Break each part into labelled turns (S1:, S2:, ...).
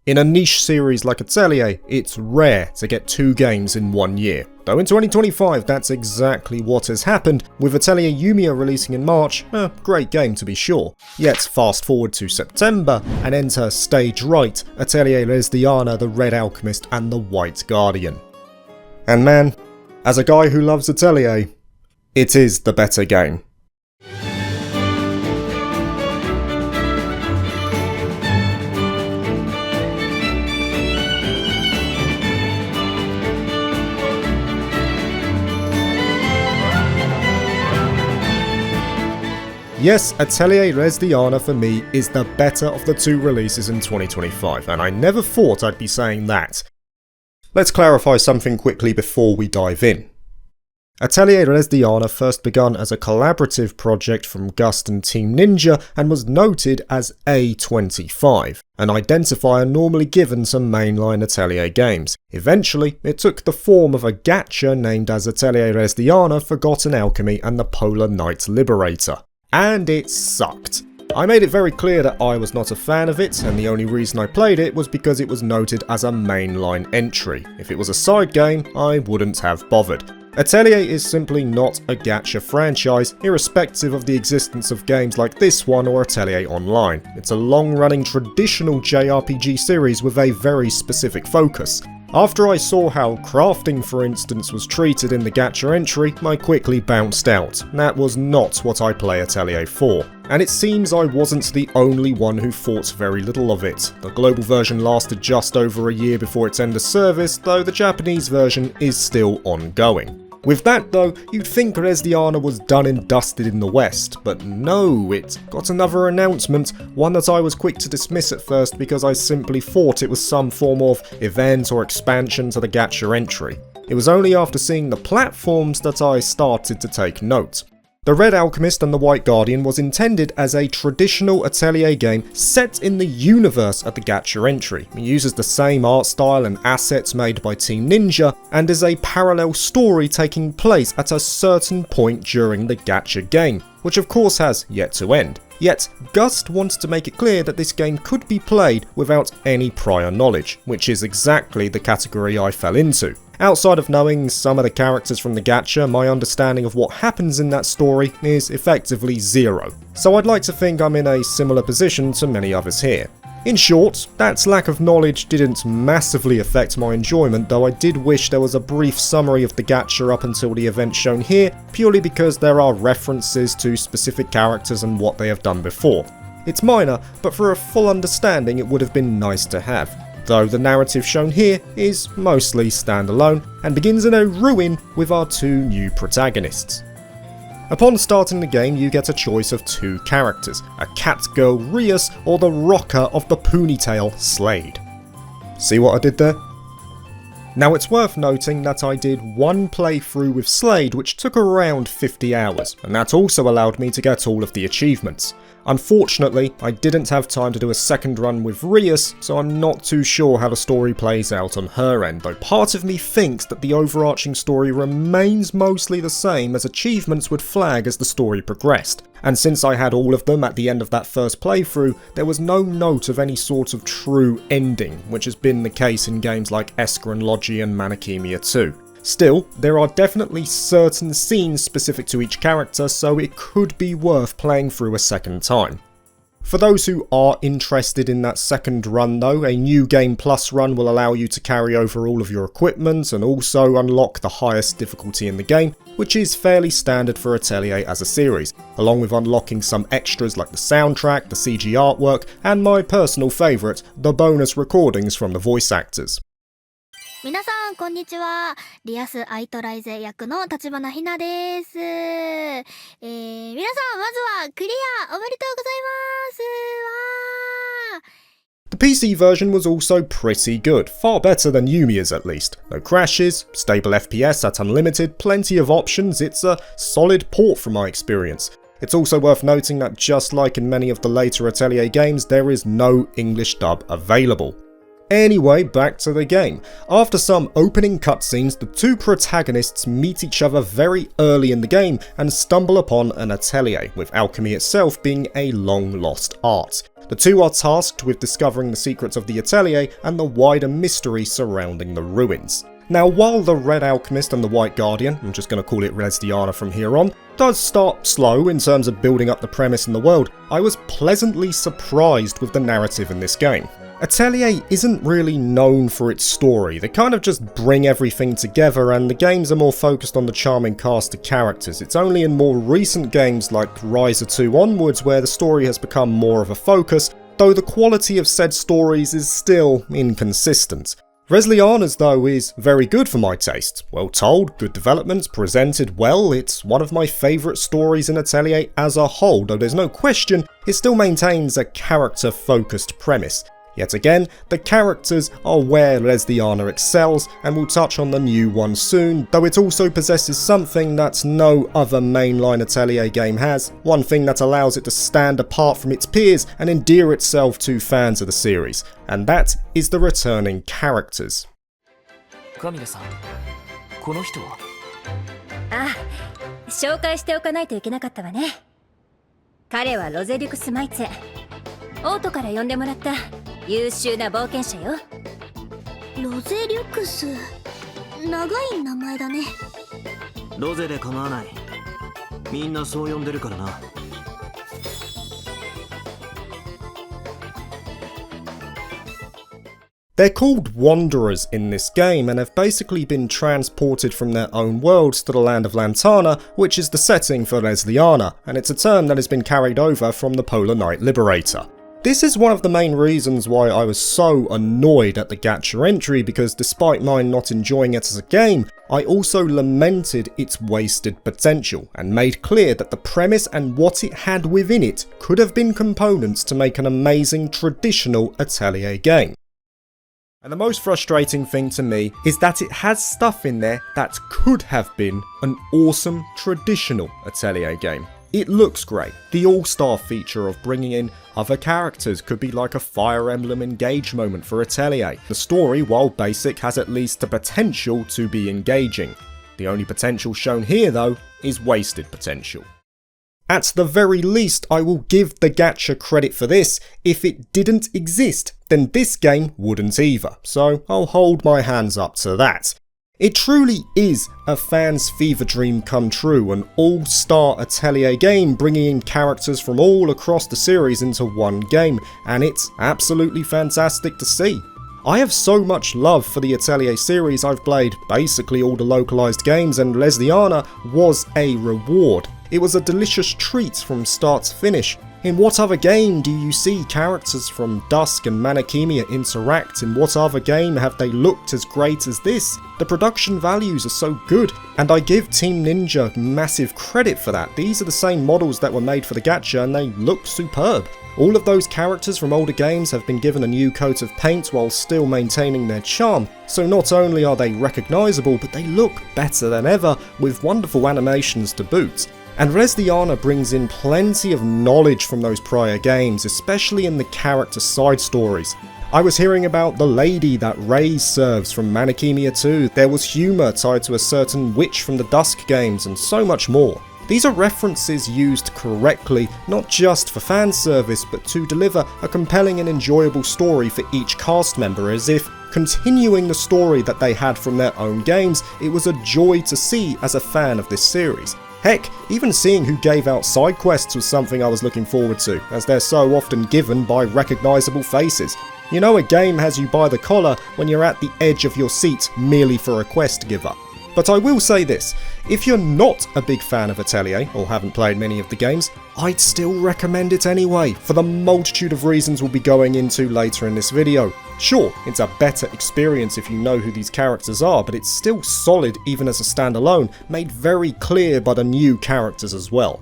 S1: In a niche series like Atelier, it's rare to get 2 games in 1 year. Though in 2025, that's exactly what has happened, with Atelier Yumiya releasing in March, a great game to be sure. Yet fast forward to September, and enter Stage Right, Atelier Resleriana, the Red Alchemist and the White Guardian. And man, as a guy who loves Atelier, it is the better game. Yes, Atelier Resleriana for me is the better of the 2 releases in 2025, and I never thought I'd be saying that. Let's clarify something quickly before we dive in. Atelier Resleriana first begun as a collaborative project from Gust and Team Ninja and was noted as A25, an identifier normally given to mainline Atelier games. Eventually, it took the form of a gacha named as Atelier Resleriana, Forgotten Alchemy and the Polar Knight Liberator. And it sucked. I made it very clear that I was not a fan of it, and the only reason I played it was because it was noted as a mainline entry. If it was a side game, I wouldn't have bothered. Atelier is simply not a gacha franchise, irrespective of the existence of games like this one or Atelier Online. It's a long-running traditional JRPG series with a very specific focus. After I saw how crafting, for instance, was treated in the gacha entry, I quickly bounced out. That was not what I play Atelier for. And it seems I wasn't the only one who thought very little of it. The global version lasted just over a year before its end of service, though the Japanese version is still ongoing. With that though, you'd think Resleriana was done and dusted in the West, but no, it got another announcement, one that I was quick to dismiss at first because I simply thought it was some form of event or expansion to the gacha entry. It was only after seeing the platforms that I started to take note. The Red Alchemist and the White Guardian was intended as a traditional Atelier game set in the universe of the gacha entry. It uses the same art style and assets made by Team Ninja, and is a parallel story taking place at a certain point during the gacha game, which of course has yet to end. Yet, Gust wanted to make it clear that this game could be played without any prior knowledge, which is exactly the category I fell into. Outside of knowing some of the characters from the gacha, my understanding of what happens in that story is effectively zero, so I'd like to think I'm in a similar position to many others here. In short, that lack of knowledge didn't massively affect my enjoyment, though I did wish there was a brief summary of the gacha up until the event shown here, purely because there are references to specific characters and what they have done before. It's minor, but for a full understanding it would have been nice to have. Though the narrative shown here is mostly standalone, and begins in a ruin with our 2 new protagonists. Upon starting the game, you get a choice of 2 characters, a cat girl Rias or the rocker of the ponytail Slade. See what I did there? Now it's worth noting that I did 1 playthrough with Slade which took around 50 hours, and that also allowed me to get all of the achievements. Unfortunately, I didn't have time to do a second run with Rias, so I'm not too sure how the story plays out on her end, though part of me thinks that the overarching story remains mostly the same, as achievements would flag as the story progressed. And since I had all of them at the end of that first playthrough, there was no note of any sort of true ending, which has been the case in games like Esker and Logi and Manakemia 2. Still, there are definitely certain scenes specific to each character, so it could be worth playing through a second time. For those who are interested in that second run though, a New Game Plus run will allow you to carry over all of your equipment and also unlock the highest difficulty in the game, which is fairly standard for Atelier as a series, along with unlocking some extras like the soundtrack, the CG artwork, and my personal favourite, the bonus recordings from the voice actors.
S2: 皆さんこんにちは。リアス・アイトライゼ役の立花ひなです。皆さんまずはクリアおめでとうございます。
S1: The PC version was also pretty good, far better than Yumiya's at least. No crashes, stable FPS at unlimited, plenty of options, it's a solid port from my experience. It's also worth noting that just like in many of the later Atelier games, there is no English dub available. Anyway, back to the game. After some opening cutscenes, the two protagonists meet each other very early in the game and stumble upon an atelier, with alchemy itself being a long-lost art. The two are tasked with discovering the secrets of the atelier and the wider mystery surrounding the ruins. Now, while the Red Alchemist and the White Guardian, I'm just going to call it Resleriana from here on, does start slow in terms of building up the premise and the world, I was pleasantly surprised with the narrative in this game. Atelier isn't really known for its story, they kind of just bring everything together, and the games are more focused on the charming cast of characters. It's only in more recent games like Rise 2 onwards where the story has become more of a focus, though the quality of said stories is still inconsistent. Resleriana's though is very good for my taste. Well told, good development, presented well, it's one of my favourite stories in Atelier as a whole, though there's no question it still maintains a character-focused premise. Yet again, the characters are where Resleriana excels, and we'll touch on the new one soon, though it also possesses something that no other mainline Atelier game has, one thing that allows it to stand apart from its peers and endear itself to fans of the series, and that is the returning characters.
S3: この人は？ああ、紹介しておかないといけなかったわね。彼はロゼリュクス・マイツェ。オートから呼んでもらった優秀な冒険者よ。
S2: ロゼリュクス、長い名前だね。
S4: ロゼで構わない。みんなそう呼んでるからな。
S1: They're called Wanderers in this game and have basically been transported from their own worlds to the land of Lantana, which is the setting for Resleriana, and it's a term that has been carried over from the Polar Knight Liberator. This is one of the main reasons why I was so annoyed at the gacha entry, because despite mine not enjoying it as a game, I also lamented its wasted potential, and made clear that the premise and what it had within it could have been components to make an amazing traditional Atelier game. And the most frustrating thing to me is that it has stuff in there that could have been an awesome traditional Atelier game. It looks great. The all-star feature of bringing in other characters could be like a Fire Emblem Engage moment for Atelier. The story, while basic, has at least the potential to be engaging. The only potential shown here though is wasted potential. At the very least, I will give the gacha credit for this. If it didn't exist, then this game wouldn't either, so I'll hold my hands up to that. It truly is a fan's fever dream come true, an all-star Atelier game bringing in characters from all across the series into one game, and it's absolutely fantastic to see. I have so much love for the Atelier series. I've played basically all the localized games, and Resleriana was a reward. It was a delicious treat from start to finish. In what other game do you see characters from Dusk and Manakemia interact? In what other game have they looked as great as this? The production values are so good, and I give Team Ninja massive credit for that. These are the same models that were made for the gacha, and they look superb. All of those characters from older games have been given a new coat of paint while still maintaining their charm, so not only are they recognisable, but they look better than ever, with wonderful animations to boot. And Resleriana brings in plenty of knowledge from those prior games, especially in the character side stories. I was hearing about the lady that Ray serves from Manakemia 2, there was humour tied to a certain witch from the Dusk games, and so much more. These are references used correctly, not just for fan service, but to deliver a compelling and enjoyable story for each cast member, as if continuing the story that they had from their own games, it was a joy to see as a fan of this series. Heck, even seeing who gave out side quests was something I was looking forward to, as they're so often given by recognisable faces. You know, a game has you by the collar when you're at the edge of your seat merely for a quest giver. But I will say this, if you're not a big fan of Atelier, or haven't played many of the games, I'd still recommend it anyway, for the multitude of reasons we'll be going into later in this video. Sure, it's a better experience if you know who these characters are, but it's still solid even as a standalone, made very clear by the new characters as well.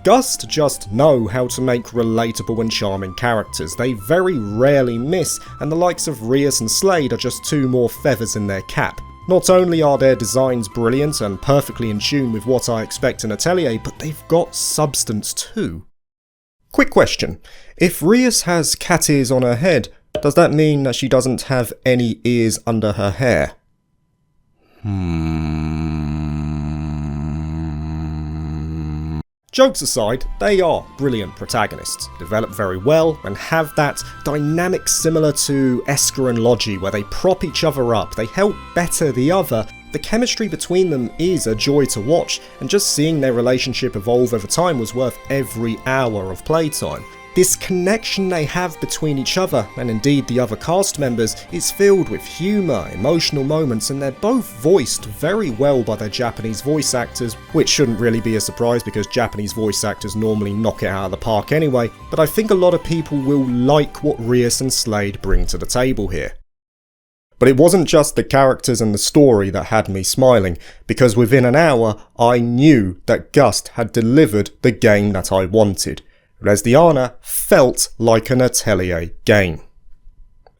S1: Gust just know how to make relatable and charming characters. They very rarely miss, and the likes of Rias and Slade are just two more feathers in their cap. Not only are their designs brilliant and perfectly in tune with what I expect in Atelier, but they've got substance too. Quick question. If Rias has cat ears on her head, Does that mean that she doesn't have any ears under her hair? Jokes aside, they are brilliant protagonists, develop very well, and have that dynamic similar to Esker and Logi where they prop each other up, they help better the other. The chemistry between them is a joy to watch, and just seeing their relationship evolve over time was worth every hour of playtime. This connection they have between each other, and indeed the other cast members, is filled with humour, emotional moments, and they're both voiced very well by their Japanese voice actors, which shouldn't really be a surprise because Japanese voice actors normally knock it out of the park anyway, but I think a lot of people will like what Rias and Slade bring to the table here. But it wasn't just the characters and the story that had me smiling, because within an hour I knew that Gust had delivered the game that I wanted. Resleriana felt like an Atelier game.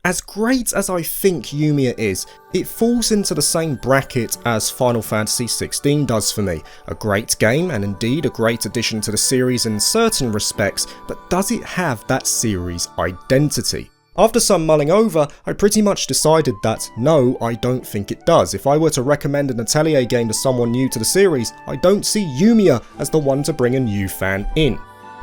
S1: As great as I think Yumiya is, it falls into the same bracket as Final Fantasy XVI does for me. A great game, and indeed a great addition to the series in certain respects, but does it have that series identity? After some mulling over, I pretty much decided that no, I don't think it does. If I were to recommend an Atelier game to someone new to the series, I don't see Yumiya as the one to bring a new fan in.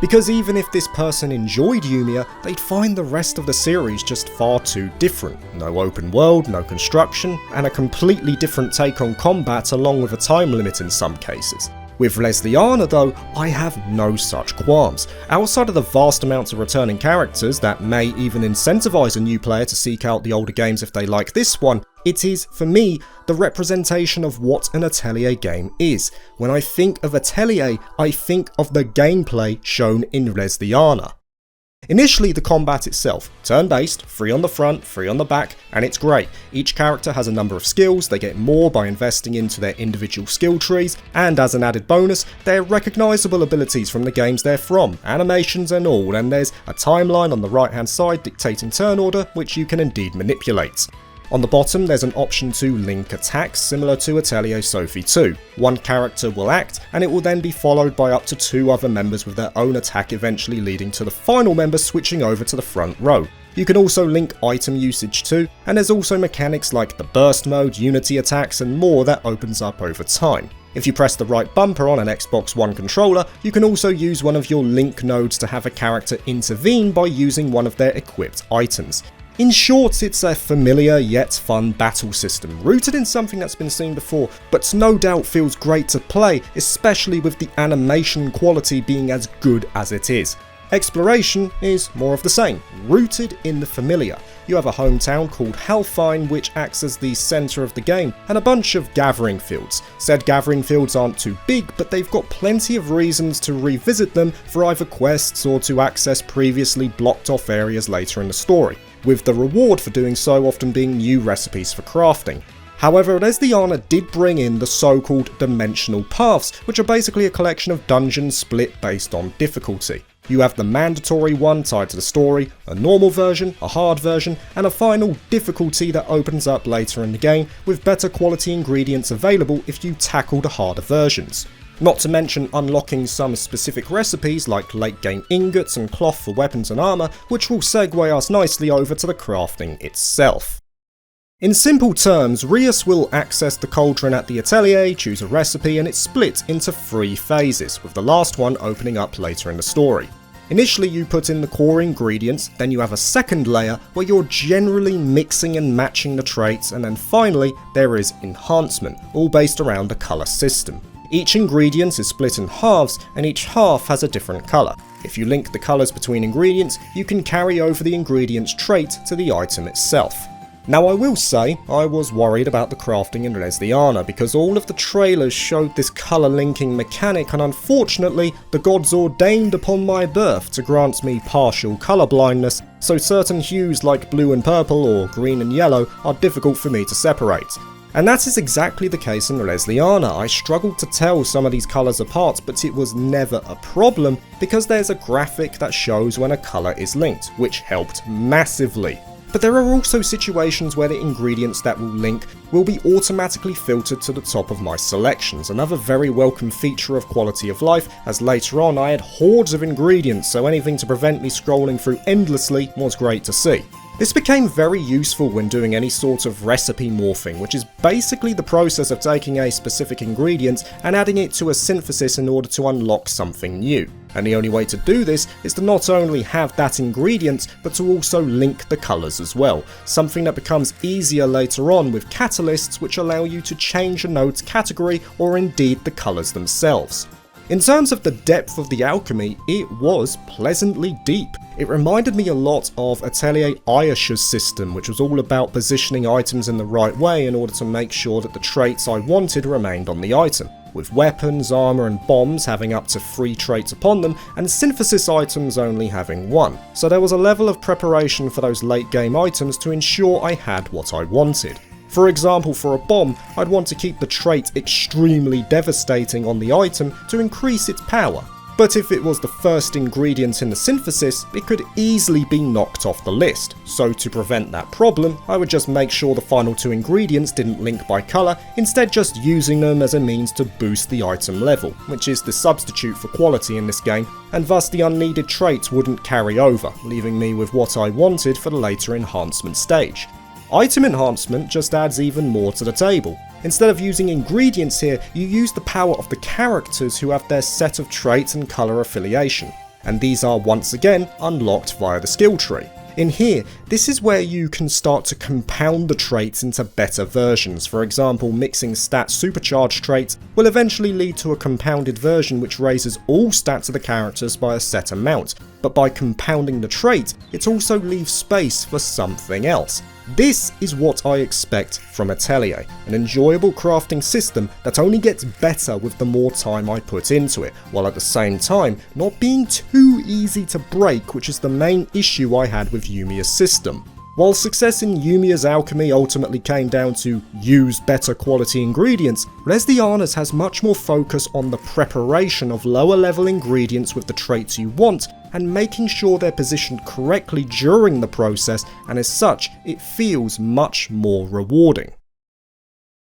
S1: Because even if this person enjoyed Yumiya, they'd find the rest of the series just far too different. No open world, no construction, and a completely different take on combat along with a time limit in some cases. With Resleriana though, I have no such qualms. Outside of the vast amounts of returning characters that may even incentivize a new player to seek out the older games if they like this one, it is, for me, the representation of what an Atelier game is. When I think of Atelier, I think of the gameplay shown in Resleriana. Initially, the combat itself, turn-based, free on the front, free on the back, and it's great. Each character has a number of skills, they get more by investing into their individual skill trees, and as an added bonus, they're recognisable abilities from the games they're from, animations and all, and there's a timeline on the right-hand side dictating turn order, which you can indeed manipulate. On the bottom there's an option to link attacks similar to Atelier Sophie 2. One character will act and it will then be followed by up to 2 other members with their own attack, eventually leading to the final member switching over to the front row. You can also link item usage too, and there's also mechanics like the burst mode, unity attacks and more that opens up over time. If you press the right bumper on an Xbox One controller, you can also use one of your link nodes to have a character intervene by using one of their equipped items. In short, it's a familiar yet fun battle system, rooted in something that's been seen before, but no doubt feels great to play, especially with the animation quality being as good as it is. Exploration is more of the same, rooted in the familiar. You have a hometown called Halfine which acts as the centre of the game, and a bunch of gathering fields. Said gathering fields aren't too big, but they've got plenty of reasons to revisit them for either quests or to access previously blocked off areas later in the story, with the reward for doing so often being new recipes for crafting. However, Resleriana did bring in the so-called dimensional paths, which are basically a collection of dungeons split based on difficulty. You have the mandatory one tied to the story, a normal version, a hard version, and a final difficulty that opens up later in the game, with better quality ingredients available if you tackle the harder versions. Not to mention unlocking some specific recipes like late game ingots and cloth for weapons and armour, which will segue us nicely over to the crafting itself. In simple terms, Rias will access the cauldron at the Atelier, choose a recipe, and it's split into 3 phases, with the last one opening up later in the story. Initially you put in the core ingredients, then you have a second layer where you're generally mixing and matching the traits, and then finally there is enhancement, all based around the colour system. Each ingredient is split in halves, and each half has a different colour. If you link the colours between ingredients, you can carry over the ingredient's trait to the item itself. Now I will say, I was worried about the crafting in Resleriana because all of the trailers showed this colour linking mechanic, and unfortunately the gods ordained upon my birth to grant me partial colour blindness, so certain hues like blue and purple or green and yellow are difficult for me to separate. And that is exactly the case in Resleriana. I struggled to tell some of these colours apart, but it was never a problem because there's a graphic that shows when a colour is linked, which helped massively. But there are also situations where the ingredients that will link will be automatically filtered to the top of my selections, another very welcome feature of quality of life, as later on I had hordes of ingredients, so anything to prevent me scrolling through endlessly was great to see. This became very useful when doing any sort of recipe morphing, which is basically the process of taking a specific ingredient and adding it to a synthesis in order to unlock something new. And the only way to do this is to not only have that ingredient, but to also link the colours as well, something that becomes easier later on with catalysts which allow you to change a note's category or indeed the colours themselves. In terms of the depth of the alchemy, it was pleasantly deep. It reminded me a lot of Atelier Ayash's system, which was all about positioning items in the right way in order to make sure that the traits I wanted remained on the item, with weapons, armour and bombs having up to 3 traits upon them, and synthesis items only having 1. So there was a level of preparation for those late game items to ensure I had what I wanted. For example, for a bomb, I'd want to keep the trait extremely devastating on the item to increase its power. But if it was the first ingredient in the synthesis, it could easily be knocked off the list. So to prevent that problem, I would just make sure the final 2 ingredients didn't link by colour, instead just using them as a means to boost the item level, which is the substitute for quality in this game, and thus the unneeded traits wouldn't carry over, leaving me with what I wanted for the later enhancement stage. Item enhancement just adds even more to the table. Instead of using ingredients here, you use the power of the characters who have their set of traits and colour affiliation, and these are once again unlocked via the skill tree. In here, this is where you can start to compound the traits into better versions. For example, mixing stat supercharged traits will eventually lead to a compounded version which raises all stats of the characters by a set amount, but by compounding the trait, it also leaves space for something else. This is what I expect from Atelier, an enjoyable crafting system that only gets better with the more time I put into it, while at the same time not being too easy to break, which is the main issue I had with Yumiya's system. While success in Yumiya's alchemy ultimately came down to use better quality ingredients, Resleriana's has much more focus on the preparation of lower level ingredients with the traits you want, and making sure they're positioned correctly during the process, and as such, it feels much more rewarding.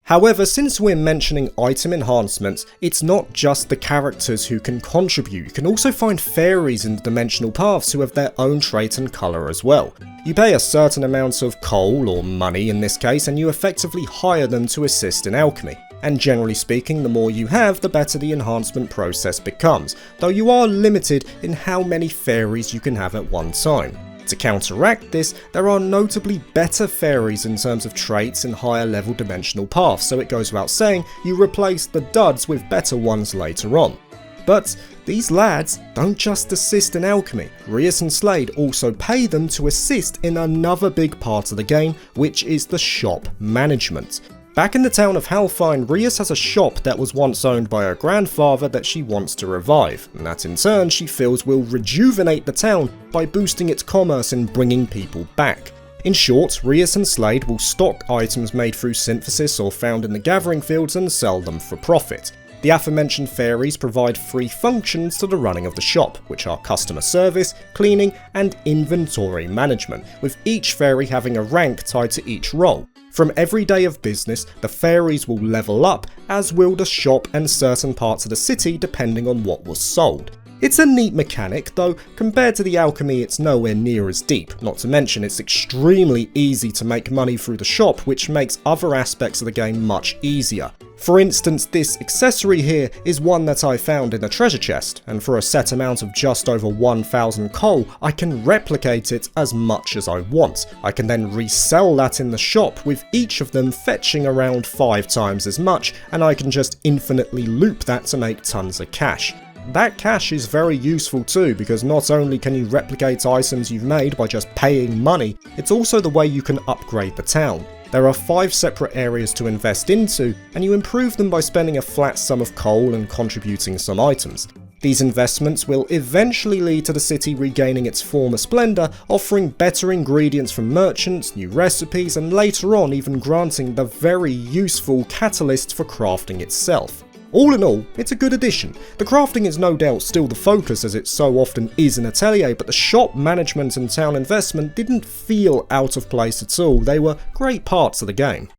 S1: However, since we're mentioning item enhancements, it's not just the characters who can contribute. You can also find fairies in the dimensional paths who have their own trait and colour as well. You pay a certain amount of coal, or money in this case, and you effectively hire them to assist in alchemy. And generally speaking, the more you have, the better the enhancement process becomes, though you are limited in how many fairies you can have at one time. To counteract this, there are notably better fairies in terms of traits in higher level dimensional paths, so it goes without saying you replace the duds with better ones later on. But these lads don't just assist in alchemy. Rias and Slade also pay them to assist in another big part of the game, which is the shop management. Back in the town of Halfine, Rias has a shop that was once owned by her grandfather that she wants to revive, and that in turn she feels will rejuvenate the town by boosting its commerce and bringing people back. In short, Rias and Slade will stock items made through synthesis or found in the gathering fields and sell them for profit. The aforementioned fairies provide 3 functions to the running of the shop, which are customer service, cleaning, and inventory management, with each fairy having a rank tied to each role. From every day of business, the fairies will level up, as will the shop and certain parts of the city depending on what was sold. It's a neat mechanic, though compared to the alchemy it's nowhere near as deep, not to mention it's extremely easy to make money through the shop, which makes other aspects of the game much easier. For instance, this accessory here is one that I found in a treasure chest, and for a set amount of just over 1000 coal, I can replicate it as much as I want. I can then resell that in the shop, with each of them fetching around 5 times as much, and I can just infinitely loop that to make tons of cash. That cash is very useful too, because not only can you replicate items you've made by just paying money, it's also the way you can upgrade the town. There are 5 separate areas to invest into, and you improve them by spending a flat sum of coal and contributing some items. These investments will eventually lead to the city regaining its former splendour, offering better ingredients from merchants, new recipes, and later on even granting the very useful catalysts for crafting itself. All in all, it's a good addition. The crafting is no doubt still the focus, as it so often is in Atelier, but the shop management and town investment didn't feel out of place at all. They were great parts of the game.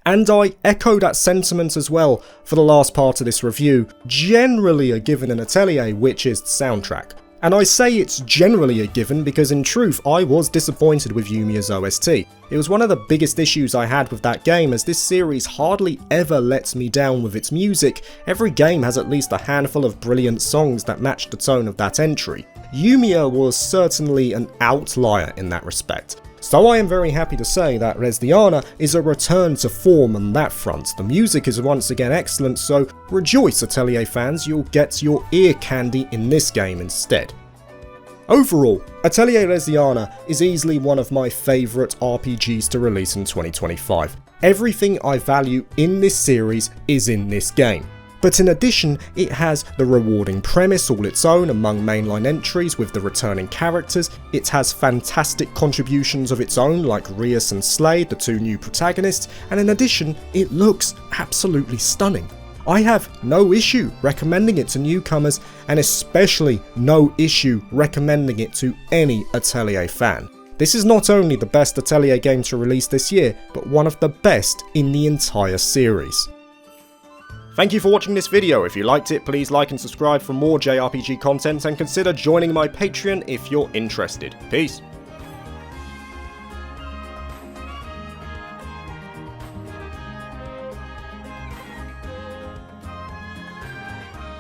S1: And I echo that sentiment as well for the last part of this review. Generally a given in Atelier, which is the soundtrack. And I say it's generally a given because in truth I was disappointed with Yumiya's OST. It was one of the biggest issues I had with that game, as this series hardly ever lets me down with its music. Every game has at least a handful of brilliant songs that match the tone of that entry. Yumiya was certainly an outlier in that respect. So I am very happy to say that Resleriana is a return to form on that front. The music is once again excellent, so rejoice Atelier fans, you'll get your ear candy in this game instead. Overall, Atelier Resleriana is easily one of my favourite RPGs to release in 2025. Everything I value in this series is in this game. But in addition, it has the rewarding premise all its own among mainline entries with the returning characters, it has fantastic contributions of its own like Rias and Slade, the two new protagonists, and in addition, it looks absolutely stunning. I have no issue recommending it to newcomers, and especially no issue recommending it to any Atelier fan. This is not only the best Atelier game to release this year, but one of the best in the entire series. Thank you for watching this video. If you liked it, please like and subscribe for more JRPG content, and consider joining my Patreon if you're interested. Peace.